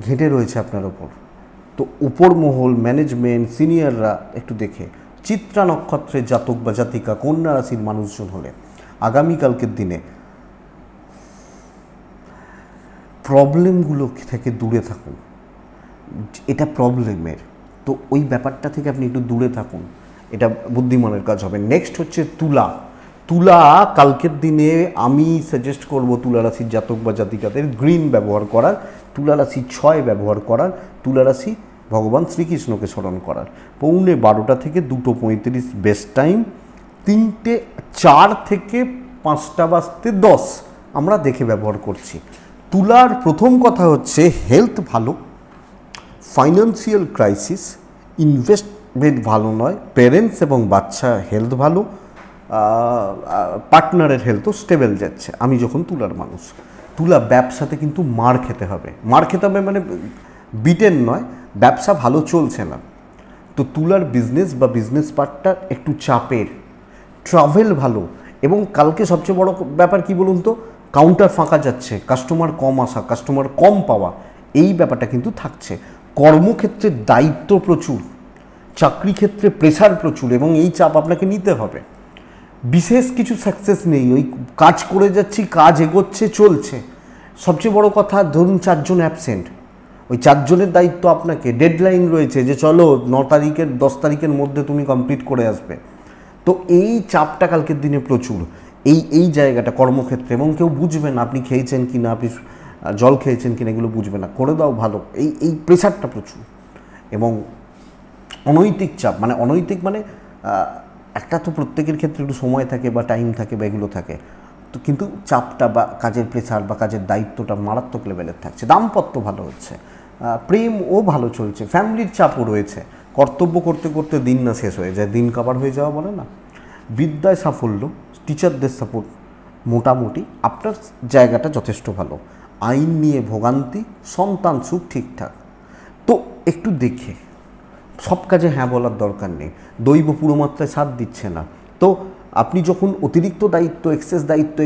ঘেঁটে রয়েছে আপনার ওপর। তো উপর মহল, ম্যানেজমেন্ট, সিনিয়ররা একটু দেখে। চিত্রা নক্ষত্রের জাতক বা জাতিকা, কন্যা রাশির মানুষজন হলে আগামীকালকের দিনে প্রবলেমগুলো থেকে দূরে থাকুন, এটা প্রবলেমের। তো ওই ব্যাপারটা থেকে আপনি একটু দূরে থাকুন, এটা বুদ্ধিমানের কাজ হবে। নেক্সট হচ্ছে তুলা কালকের দিনে আমি সাজেস্ট করব তুলা রাশির জাতক বা জাতিকাদের গ্রিন ব্যবহার করার, তুলা রাশি 6 ব্যবহার করার, তুলা রাশি ভগবান শ্রীকৃষ্ণকে স্মরণ করার। 12:15 থেকে 2:35 বেস্ট টাইম, 4 থেকে 5টা বাজতে 10 আমরা দেখে ব্যবহার করছি। তুলার প্রথম কথা হচ্ছে হেলথ ভালো, ফাইন্যান্সিয়াল ক্রাইসিস, ইনভেস্টমেন্ট ভালো নয়, পেরেন্টস এবং বাচ্চা হেলথ ভালো, পার্টনারের হেলথও স্টেবল যাচ্ছে। আমি যখন তুলার মানুষ, তুলা ব্যবসাতে কিন্তু মার খেতে হবে, মার খেতে হবে মানে বিটেন নয়, ব্যবসা ভালো চলছে না, তো তুলার বিজনেস বা বিজনেস পার্টটা একটু চাপের, ট্রাভেল ভালো, এবং কালকে সবচেয়ে বড় ব্যাপার কি বলুন তো, কাউন্টার ফাঁকা যাচ্ছে, কাস্টমার কম আসা, কাস্টমার কম পাওয়া, এই ব্যাপারটা কিন্তু থাকছে। কর্মক্ষেত্রে দায়িত্ব প্রচুর, চাকরি ক্ষেত্রে প্রেসার প্রচুর, এবং এই চাপ আপনাকে নিতে হবে। বিশেষ কিছু সাকসেস নেই, ওই কাজ করে যাচ্ছি, কাজ এগোচ্ছে, চলছে। সবচেয়ে বড় কথা, ধরুন 4 জন অ্যাবসেন্ট, ওই 4 জনের দায়িত্ব আপনাকে, ডেডলাইন রয়েছে যে চলো 9 তারিখের 10 তারিখের মধ্যে তুমি কমপ্লিট করে আসবে। তো এই চাপটা কালকের দিনে প্রচুর, এই জায়গাটা কর্মক্ষেত্রে, এবং কেউ বুঝবে না আপনি খেয়েছেন কি না, আপনি জল খেয়েছেন কিনা, এগুলো বুঝবে না, করে দাও ভালো, এই প্রেশারটা প্রচুর। এবং অনৈতিক চাপ, মানে অনৈতিক মানে একটা তো প্রত্যেকের ক্ষেত্রে একটু সময় থাকে বা টাইম থাকে বা এগুলো থাকে, তো কিন্তু চাপটা বা কাজের প্রেশার বা কাজের দায়িত্বটা মারাত্মক লেভেলের থাকছে। দাম্পত্য ভালো হচ্ছে, প্রেমও ভালো চলছে, ফ্যামিলির চাপও রয়েছে, কর্তব্য করতে করতে দিন না শেষ হয়ে যায়, দিন কাবার হয়ে যাওয়া বলে না। বিদ্যায় সাফল্য, টিচারদের সাপোর্ট মোটামুটি, আপনার জায়গাটা যথেষ্ট ভালো। আইন নিয়ে ভোগান্তি, সন্তান সুখ ঠিকঠাক। তো একটু দেখে, সব কাজে হ্যাঁ বলার দরকার নেই, দৈব পুরোমাত্রায় সাথ দিচ্ছে না, তো আপনি যখন অতিরিক্ত দায়িত্ব,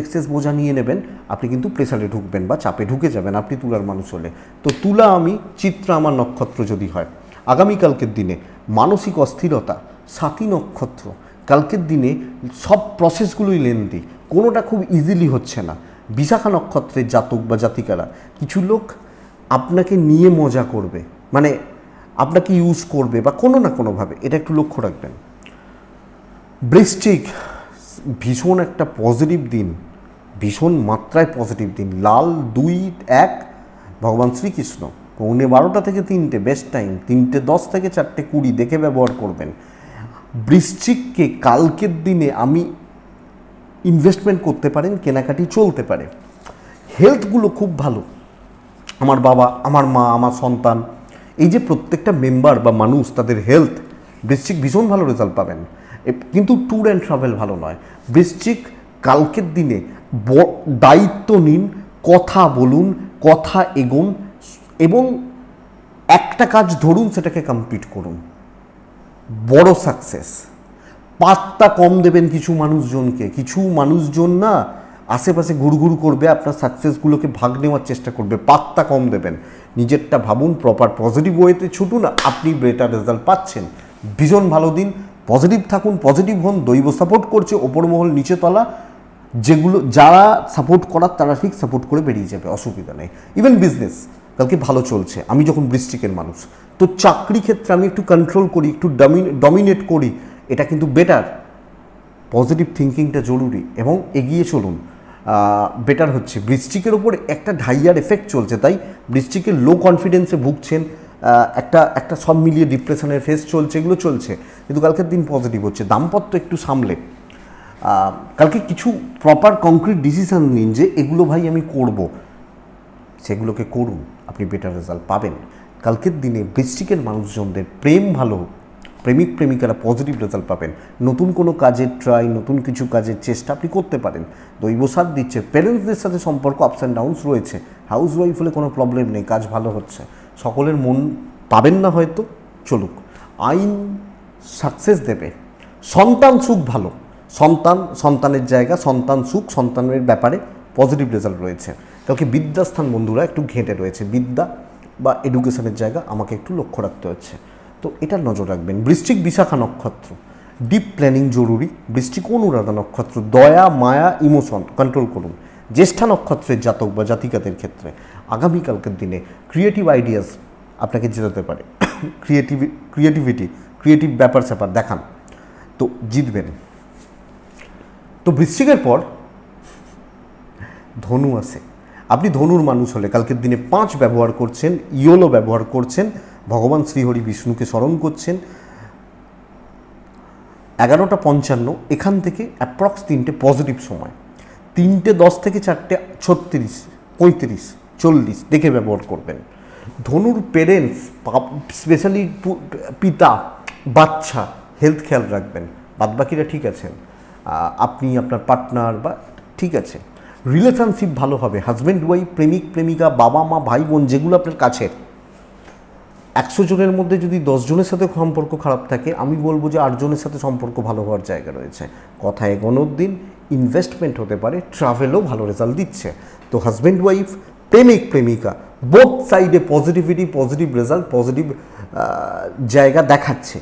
এক্সেস বোঝা নিয়ে নেবেন, আপনি কিন্তু প্রেসারে ঢুকবেন বা চাপে ঢুকে যাবেন আপনি তুলার মানুষ হলে। তো তুলা আমি, চিত্রা আমার নক্ষত্র যদি হয়, আগামীকালকের দিনে মানসিক অস্থিরতা, সাথী নক্ষত্র, কালকের দিনে সব প্রসেসগুলোই লেন্দি, কোনোটা খুব ইজিলি হচ্ছে না। বিশাখা নক্ষত্রের জাতক বা জাতিকারা, কিছু লোক আপনাকে নিয়ে মজা করবে, মানে আপনাকে ইউজ করবে বা কোনো না কোনোভাবে, এটা একটু লক্ষ্য রাখবেন। বৃশ্চিক, ভীষণ একটা পজিটিভ দিন, ভীষণ মাত্রায় পজিটিভ দিন। লাল 2-1 ভগবান শ্রীকৃষ্ণ, 12:15 থেকে 3টে বেস্ট টাইম, 3:10 থেকে 4:20 দেখে ব্যবহার করবেন। বৃশ্চিককে কালকের দিনে আমি ইনভেস্টমেন্ট করতে পারেন, কেনাকাটি চলতে পারে। হেলথগুলো খুব ভালো, আমার বাবা, আমার মা, আমার সন্তান, এই যে প্রত্যেকটা মেম্বার বা মানুষ, তাদের হেলথ, বৃশ্চিক ভীষণ ভালো রেজাল্ট পাবেন। কিন্তু ট্যুর অ্যান্ড ট্রাভেল ভালো নয়। বৃশ্চিক কালকের দিনে দায়িত্ব নিন, কথা বলুন, কথা এগোন, এবং একটা কাজ ধরুন, সেটাকে কমপ্লিট করুন, বড় সাকসেস। পাত্তা কম দেবেন কিছু মানুষজনকে, কিছু মানুষজন না আশেপাশে ঘুরঘুর করবে, আপনার সাকসেসগুলোকে ভাগ নেওয়ার চেষ্টা করবে, পাত্তা কম দেবেন। নিজেরটা ভাবুন, প্রপার পজিটিভ ওয়েতে ছুটুন, আপনি বেটার রেজাল্ট পাচ্ছেন। ভীষণ ভালো দিন, পজিটিভ থাকুন, পজিটিভ হন, দৈব সাপোর্ট করছে, ওপর মহল নিচে তলা, যেগুলো যারা সাপোর্ট করার তারা ঠিক সাপোর্ট করে বেরিয়ে যাবে, অসুবিধা নেই। ইভেন বিজনেস কালকে ভালো চলছে, আমি যখন বৃশ্চিকের মানুষ, তো চাকরি ক্ষেত্রে আমি একটু কন্ট্রোল করি, একটু ডমিনেট করি, এটা কিন্তু বেটার। পজিটিভ থিঙ্কিংটা জরুরি, এবং এগিয়ে চলুন, বেটার হচ্ছে। বৃশ্চিকের ওপর একটা ঢাইয়ার এফেক্ট চলছে, তাই বৃশ্চিকের লো কনফিডেন্সে ভুগছেন, একটা সব মিলিয়ে ডিপ্রেশনের ফেস চলছে, এগুলো চলছে, কিন্তু কালকের দিন পজিটিভ হচ্ছে। দাম্পত্য একটু সামলে, কালকে কিছু প্রপার কংক্রিট ডিসিশন নিন যে এগুলো ভাই আমি করব, সেগুলোকে করুন, আপনি বেটার রেজাল্ট পাবেন। কালকের দিনে বৃশ্চিকের মানুষজনদের প্রেম ভালো, প্রেমিক প্রেমিকারা পজিটিভ রেজাল্ট পাবেন। নতুন কোনো কাজের ট্রাই, নতুন কিছু কাজের চেষ্টা আপনি করতে পারেন, দৈব সাথ দিচ্ছে। প্যারেন্টসদের সাথে সম্পর্ক আপস অ্যান্ড ডাউনস রয়েছে, হাউস ওয়াইফ হলে কোনো প্রবলেম নেই, কাজ ভালো হচ্ছে। সকলের মন পাবেন না হয়তো, চলুক। আইন সাকসেস দেবে। সন্তান সুখ ভালো, সন্তানের জায়গা, সন্তান সুখ, সন্তানের ব্যাপারে পজিটিভ রেজাল্ট রয়েছে। কালকে বিদ্যাস্থান বন্ধুরা একটু ঘেঁটে রয়েছে, বিদ্যা বা এডুকেশনের জায়গা আমাকে একটু লক্ষ্য রাখতে হচ্ছে, তো এটা নজর রাখবেন। বৃশ্চিক বিশাখা নক্ষত্র, ডিপ প্ল্যানিং জরুরি। বৃশ্চিক অনুরাধা নক্ষত্র, দয়া মায়া ইমোশন কন্ট্রোল করুন। জ্যেষ্ঠা নক্ষত্রের জাতক বা জাতিকাদের ক্ষেত্রে আগামীকালকের দিনে ক্রিয়েটিভ আইডিয়াস আপনাকে জেতাতে পারে, ক্রিয়েটিভ ব্যাপার স্যাপার দেখান, তো জিতবেন। তো বৃশ্চিকের পর ধনু আসে। আপনি ধনুর মানুষ হলে কালকের দিনে 5 ব্যবহার করছেন, ইয়োলো ব্যবহার করছেন, ভগবান শ্রীহরি বিষ্ণুকে স্মরণ করছেন। 11:55 এখান থেকে অ্যাপ্রক্স 3টে পজিটিভ সময়, 3:10 থেকে 4:36, 35, 40 দেখে ব্যবহার করবেন। ধনুর পেরেন্টস, স্পেশালি পিতা, বাচ্চা, হেলথ খেয়াল রাখবেন। বাদবাকিরা ঠিক আছেন, আপনি আপনার পার্টনার বা ঠিক আছে। রিলেশনশিপ ভালো হবে, হাজব্যান্ড ওয়াইফ, প্রেমিক প্রেমিকা, বাবা মা, ভাই বোন, যেগুলো আপনার কাছের। 100 জনের মধ্যে যদি 10 জনের সাথে সম্পর্ক খারাপ থাকে, আমি বলবো যে 8 জনের সাথে সম্পর্ক ভালো হওয়ার জায়গা রয়েছে। কথা এগোনোর দিন, ইনভেস্টমেন্ট হতে পারে, ট্রাভেলও ভালো রেজাল্ট দিচ্ছে। তো হাজব্যান্ড ওয়াইফ, প্রেমিক প্রেমিকা, বোথ সাইডে পজিটিভিটি, পজিটিভ রেজাল্ট, পজিটিভ জায়গা দেখাচ্ছে।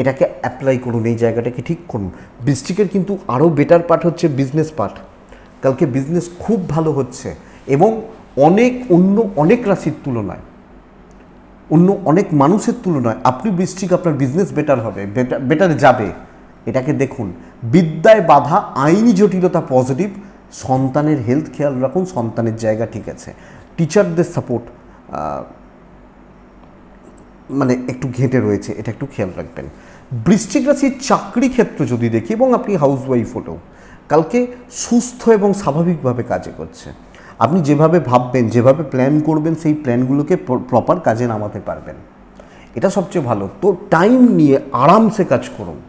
এটাকে অ্যাপ্লাই করুন, এই জায়গাটাকে ঠিক করুন। বৃশ্চিকের কিন্তু আরও বেটার পার্ট হচ্ছে বিজনেস পার্ট। কালকে বিজনেস খুব ভালো হচ্ছে এবং অনেক রাশির তুলনায়, অনেক মানুষের তুলনায় আপনি বৃশ্চিক, আপনার বিজনেস বেটার হবে, বেটার যাবে। এটাকে দেখুন। বিদ্যায় বাধা, আইনি জটিলতা পজিটিভ। সন্তানের হেলথ খেয়াল রাখুন, সন্তানের জায়গা ঠিক আছে। টিচারদের সাপোর্ট মানে একটু ঘেঁটে রয়েছে, এটা একটু খেয়াল রাখবেন। বৃশ্চিক রাশির চাকরি ক্ষেত্র যদি দেখি, এবং আপনি হাউস ওয়াইফ হলেও, কালকে সুস্থ এবং স্বাভাবিকভাবে কাজে করছে। আপনি যেভাবে ভাববেন, যেভাবে প্ল্যান করবেন, সেই প্ল্যানগুলোকে প্রপার কাজে নামাতে পারবেন। এটা সবচেয়ে ভালো। তো টাইম নিয়ে আরামসে কাজ করুন।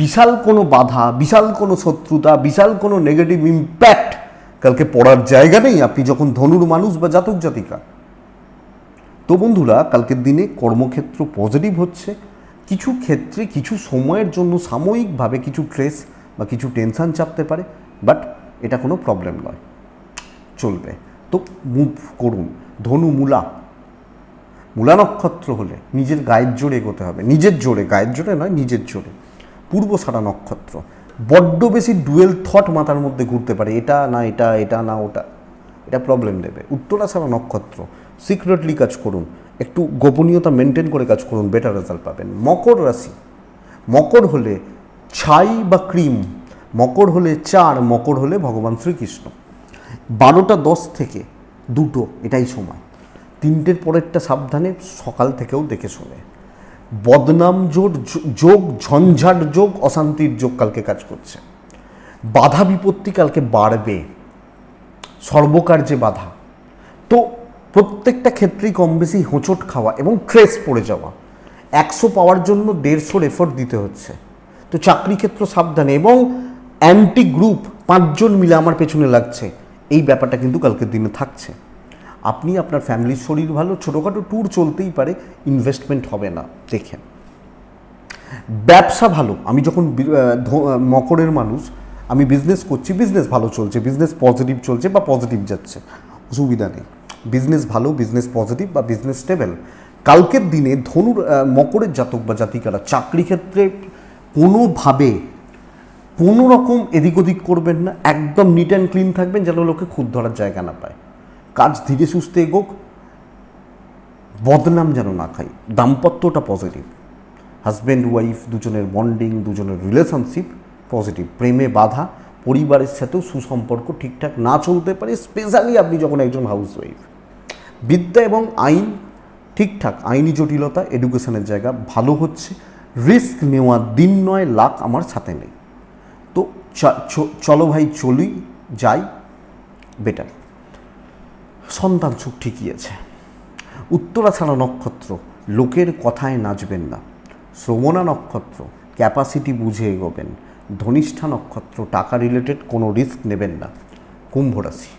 বিশাল কোনো বাধা, বিশাল কোনো শত্রুতা, বিশাল কোনো নেগেটিভ ইম্প্যাক্ট কালকে পড়ার জায়গা নেই আপনি যখন ধনুর মানুষ বা জাতক জাতিকা। তো বন্ধুরা, কালকের দিনে কর্মক্ষেত্র পজিটিভ হচ্ছে। কিছু ক্ষেত্রে কিছু সময়ের জন্য সাময়িকভাবে কিছু স্ট্রেস বা কিছু টেনশান চাপতে পারে, বাট এটা কোনো প্রবলেম নয়, চলবে। তো মুভ করুন। ধনু মূলা নক্ষত্র হলে নিজের গায়ের জোরে এগোতে হবে, নিজের জোরে, গায়ের জোরে নয়, নিজের জোরে। পূর্বষাঢ়া নক্ষত্র, বড্ড বেশি ডুয়েল থট মাথার মধ্যে ঘুরতে পারে, এটা না এটা, এটা না ওটা, এটা প্রবলেম দেবে। উত্তরাষাঢ়া নক্ষত্র, সিক্রেটলি কাজ করুন, একটু গোপনীয়তা মেনটেন করে কাজ করুন, বেটার রেজাল্ট পাবেন। মকর রাশি, মকর হলে ছাই বা ক্রিম, মকর হলে চার, মকর হলে ভগবান শ্রীকৃষ্ণ। 12টা 10 থেকে 2টো এটাই সময়। 3টের পরেরটা সাবধানে, সকাল থেকেও দেখে শুনে। বদনাম যোগ, ঝঞ্ঝাট যোগ, অশান্তির যোগ কালকে কাজ করছে। বাধা বিপত্তি কালকে বাড়বে, সর্বকার্যে বাধা। তো প্রত্যেকটা ক্ষেত্রেই কম বেশি হোঁচট খাওয়া এবং ট্রেস পড়ে যাওয়া। 100 পাওয়ার জন্য 150 এফোর্ট দিতে হচ্ছে। তো চাকরি ক্ষেত্র সাবধানে, এবং অ্যান্টি গ্রুপ 5 জন মিলে আমার পেছনে লাগছে, এই ব্যাপারটা কিন্তু কালকের দিনে থাকছে। আপনি আপনার ফ্যামিলির শরীর ভালো, ছোটোখাটো ট্যুর চলতেই পারে, ইনভেস্টমেন্ট হবে না দেখেন। ব্যবসা ভালো, আমি যখন মকরের মানুষ, আমি বিজনেস করছি, বিজনেস ভালো চলছে, বিজনেস পজিটিভ চলছে বা পজিটিভ যাচ্ছে, অসুবিধা নেই। বিজনেস ভালো, বিজনেস পজিটিভ বা বিজনেস স্টেবল। কালকের দিনে মকরের জাতক বা জাতিকারা চাকরি ক্ষেত্রে কোনোভাবে কোনো রকম এদিক ওদিক করবেন না, একদম নিট অ্যান্ড ক্লিন থাকবেন, যেন লোকে খুদ ধরার জায়গা না পায়। কাজ ধীরে সুস্থে এগোক, বদনাম যেন না খাই। দাম্পত্যটা পজিটিভ, হাজব্যান্ড ওয়াইফ দুজনের বন্ডিং, দুজনের রিলেশনশিপ পজিটিভ। প্রেমে বাধা, পরিবারের সাথেও সুসম্পর্ক ঠিকঠাক না চলতে পারে, স্পেশালি আপনি যখন একজন হাউস ওয়াইফ। বিদ্যা এবং আইন ঠিকঠাক, আইনি জটিলতা, এডুকেশনের জায়গা ভালো হচ্ছে। রিস্ক নেওয়া দিন নয়, লাক আমার সাথে নেই। তো চলো ভাই, চলি যাই, বেটার। সন্তান সুখ ঠিকই আছে। উত্তরাষাঢ়া নক্ষত্র, লোকের কথায় নাচবেন না। শ্রবণা নক্ষত্র, ক্যাপাসিটি বুঝে এগোবেন। ধনিষ্ঠা নক্ষত্র, টাকা রিলেটেড কোনো রিস্ক নেবেন না। কুম্ভ রাশি,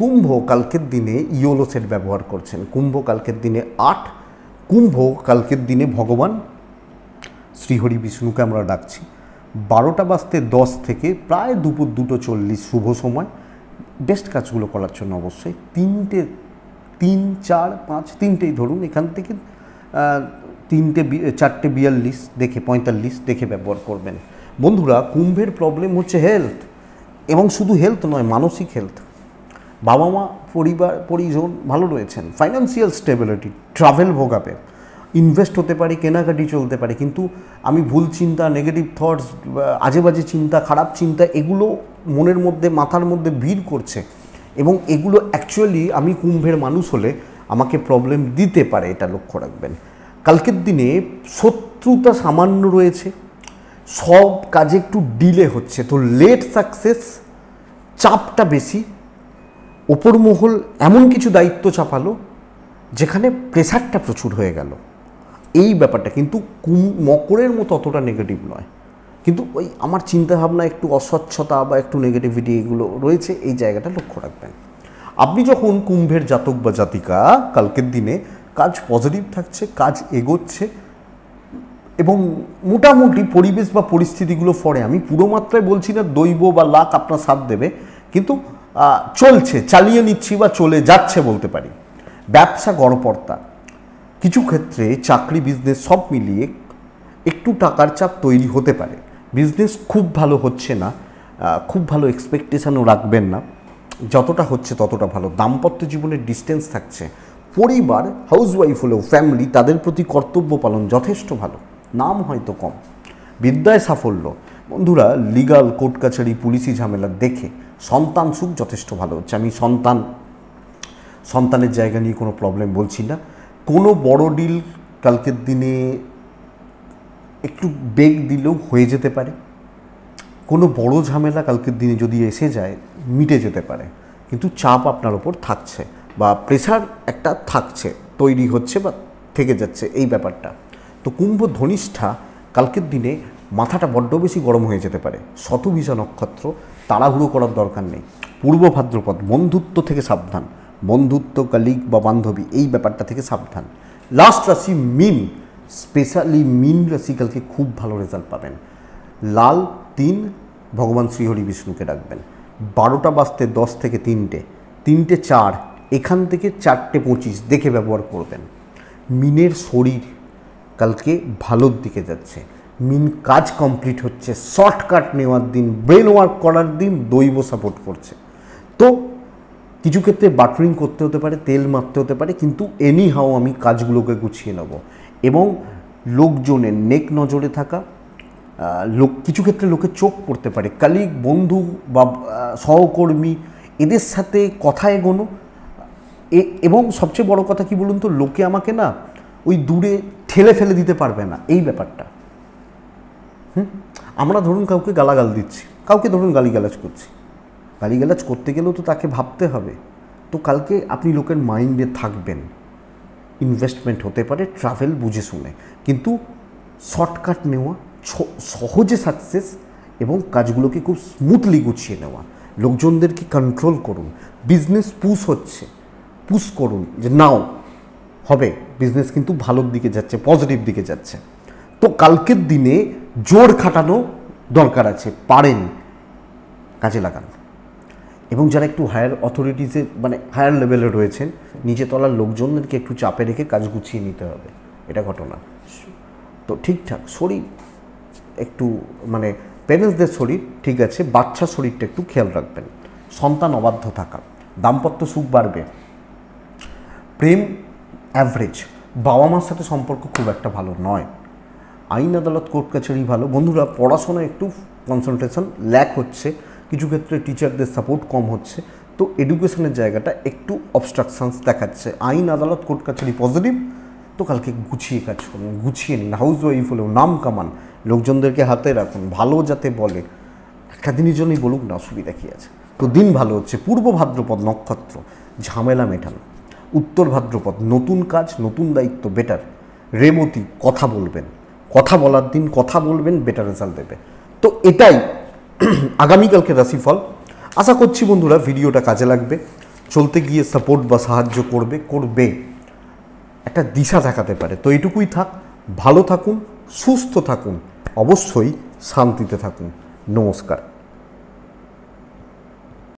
কুম্ভ কালকের দিনে ইয়োলো সেট ব্যবহার করছেন। কুম্ভ কালকের দিনে 8, কুম্ভ কালকের দিনে ভগবান শ্রীহরি বিষ্ণুকে আমরা ডাকছি। 12টা বাজতে 10 থেকে প্রায় দুপুর 2:40 শুভ সময়, বেস্ট কাজগুলো করার জন্য অবশ্যই। 3, 4, 5, 3টেই ধরুন, এখান থেকে 4:42 দেখে 45 দেখে ব্যবহার করবেন। বন্ধুরা, কুম্ভের প্রবলেম হচ্ছে হেলথ, এবং শুধু হেলথ নয়, মানসিক হেলথ। বাবা মা, পরিজন ভালো রয়েছেন। ফাইন্যান্সিয়াল স্টেবিলিটি, ট্রাভেল ভোগাবে, ইনভেস্ট হতে পারে, কেনাকাটি চলতে পারে, কিন্তু আমি ভুল চিন্তা, নেগেটিভ থটস, আজে বাজে চিন্তা, খারাপ চিন্তা, এগুলো মনের মধ্যে, মাথার মধ্যে ভিড় করছে, এবং এগুলো অ্যাকচুয়ালি আমি কুম্ভের মানুষ হলে আমাকে প্রবলেম দিতে পারে, এটা লক্ষ্য রাখবেন। কালকের দিনে শত্রুতা সামান্য রয়েছে, সব কাজে একটু ডিলে হচ্ছে, তো লেট সাকসেস, চাপটা বেশি, ওপর মহল এমন কিছু দায়িত্ব চাপালো যেখানে প্রেসারটা প্রচুর হয়ে গেল। এই ব্যাপারটা কিন্তু মকরের মতো অতটা নেগেটিভ নয়, কিন্তু ওই আমার চিন্তাভাবনা একটু অস্বচ্ছতা বা একটু নেগেটিভিটি এগুলো রয়েছে, এই জায়গাটা লক্ষ্য রাখবেন। আপনি যখন কুম্ভের জাতক বা জাতিকা, কালকের দিনে কাজ পজিটিভ থাকছে, কাজ এগোচ্ছে এবং মোটামুটি পরিবেশ বা পরিস্থিতিগুলো ফরে, আমি পুরো মাত্রায় বলছি না দৈব বা লাক আপনার সাথ দেবে, কিন্তু চলছে, চালিয়ে নিচ্ছি বা চলে যাচ্ছে বলতে পারি। ব্যবসা গড়পড়তা, কিছু ক্ষেত্রে চাকরি বিজনেস সব মিলিয়ে একটু টাকার চাপ তৈরি হতে পারে। বিজনেস খুব ভালো হচ্ছে না, খুব ভালো এক্সপেকটেশনও রাখবেন না, যতটা হচ্ছে ততটা ভালো। দাম্পত্য জীবনের ডিস্টেন্স থাকছে, পরিবার হাউসওয়াইফ হলেও ফ্যামিলি তাদের প্রতি কর্তব্য পালন যথেষ্ট ভালো, নাম হয়তো কম। বিদ্যায় সাফল্য, বন্ধুরা লিগাল কোর্ট কাছারি পুলিশি ঝামেলা দেখে সন্তান সুখ যথেষ্ট ভালো হচ্ছে। আমি সন্তানের জায়গা নিয়ে কোনো প্রবলেম বলছি না। কোনো বড় ডিল কালকের দিনে একটু বেগ দিলেও হয়ে যেতে পারে। কোনো বড় ঝামেলা কালকের দিনে যদি এসে যায় মিটে যেতে পারে, কিন্তু চাপ আপনার ওপর থাকছে বা প্রেশার একটা থাকছে, তৈরি হচ্ছে বা থেকে যাচ্ছে এই ব্যাপারটা। তো কুম্ভ ধনিষ্ঠা কালকের দিনে মাথাটা বড্ড বেশি গরম হয়ে যেতে পারে। শতভিষা নক্ষত্র, তাড়াহুড়ো করার দরকার নেই। পূর্ব ভাদ্রপদ, বন্ধুত্ব থেকে সাবধান, বন্ধুত্ব কলিগ বা বান্ধবী এই ব্যাপারটা থেকে সাবধান। লাস্ট রাশি মীন, স্পেশালি মীন রাশি কালকে খুব ভালো রেজাল্ট পাবেন। লাল 3 ভগবান শ্রীহরি বিষ্ণুকে ডাকবেন। 12টা বাজতে 10 থেকে 3টে 4, এখান থেকে 4:25 দেখে ব্যবহার করবেন। মিনের শরীর কালকে ভালোর দিকে যাচ্ছে, মিন কাজ কমপ্লিট হচ্ছে, শর্টকাট নেওয়ার দিন, ব্রেন ওয়ার্ক করার দিন, দৈব সাপোর্ট করছে। তো কিছু ক্ষেত্রে বাটারিং করতে হতে পারে, তেল মারতে হতে পারে, কিন্তু এনি হাও আমি কাজগুলোকে গুছিয়ে নেব। এবং লোকজনের নেক নজরে থাকা, কিছু ক্ষেত্রে লোকে চোখ পড়তে পারে, কালিগ বন্ধু বা সহকর্মী এদের সাথে কথা এগোনো। এবং সবচেয়ে বড় কথা কি বলুন তো, লোকে আমাকে না ওই দূরে ঠেলে ফেলে দিতে পারবে না, এই ব্যাপারটা। আমরা ধরুন কাউকে গালাগাল দিচ্ছি, কাউকে ধরুন গালিগালাজ করছি, গালিগালাজ করতে গেলেও তো তাকে ভাবতে হবে। তো কালকে আপনি লোকের মাইন্ডে থাকবেন, ইনভেস্টমেন্ট হতে পারে, ট্রাভেল বুঝে শুনে, কিন্তু শর্টকাট নেওয়া, সহজে সাকসেস এবং কাজগুলোকে খুব স্মুথলি গুছিয়ে নেওয়া। লোকজনদেরকে কন্ট্রোল করুন। বিজনেস পুশ হচ্ছে, পুশ করুন যে নাও হবে, বিজনেস কিন্তু ভালোর দিকে যাচ্ছে, পজিটিভ দিকে যাচ্ছে। তো কালকের দিনে জোর খাটানো দরকার আছে, পারেন কাজে লাগান। এবং যারা একটু হায়ার অথরিটিসে মানে হায়ার লেভেলে রয়েছেন, নিচে তলার লোকজনদেরকে একটু চাপে রেখে কাজ গুছিয়ে নিতে হবে, এটা ঘটনা। তো ঠিকঠাক শরীর একটু মানে প্যারেন্টসদের শরীর ঠিক আছে, বাচ্চার শরীরটা একটু খেয়াল রাখবেন। সন্তান অবাধ্য থাকা, দাম্পত্য সুখ বাড়বে। প্রেম অ্যাভারেজ, বাবা মার সাথে সম্পর্ক খুব একটা ভালো নয়। আইন আদালত কোর্ট কাছারি ভালো। বন্ধুরা পড়াশোনায় একটু কনসেন্ট্রেশন ল্যাক হচ্ছে, কিছু ক্ষেত্রে টিচারদের সাপোর্ট কম হচ্ছে, তো এডুকেশনের জায়গাটা একটু অবস্ট্রাকশনস দেখাচ্ছে। আইন আদালত কোর্ট কাছারি পজিটিভ, তো কালকে গুছিয়ে কাজ করুন, গুছিয়ে নিন। হাউস ওয়াইফ হলেও নাম কামান, লোকজনদেরকে হাতে রাখুন, ভালো যাতে বলে, একটা দিনের জন্যই বলুক না, অসুবিধা কী আছে। তো দিন ভালো হচ্ছে। পূর্ব ভাদ্রপদ নক্ষত্র, ঝামেলা মেটানো। উত্তর ভাদ্রপদ, নতুন কাজ, নতুন দায়িত্ব, বেটার। রেবতী, কথা বলবেন, কথা বলার দিন, কথা বলবেন, বেটার রেজাল্ট দেবে। তো এটাই আগামীকালকে রাশিফল। আশা করছি বন্ধুরা ভিডিওটা কাজে লাগবে, চলতে গিয়ে সাপোর্ট বা সাহায্য করবে, একটা দিশা দেখাতে পারে। তো এইটুকুই থাক, ভালো থাকুন, সুস্থ থাকুন, অবশ্যই শান্তিতে থাকুন। নমস্কার।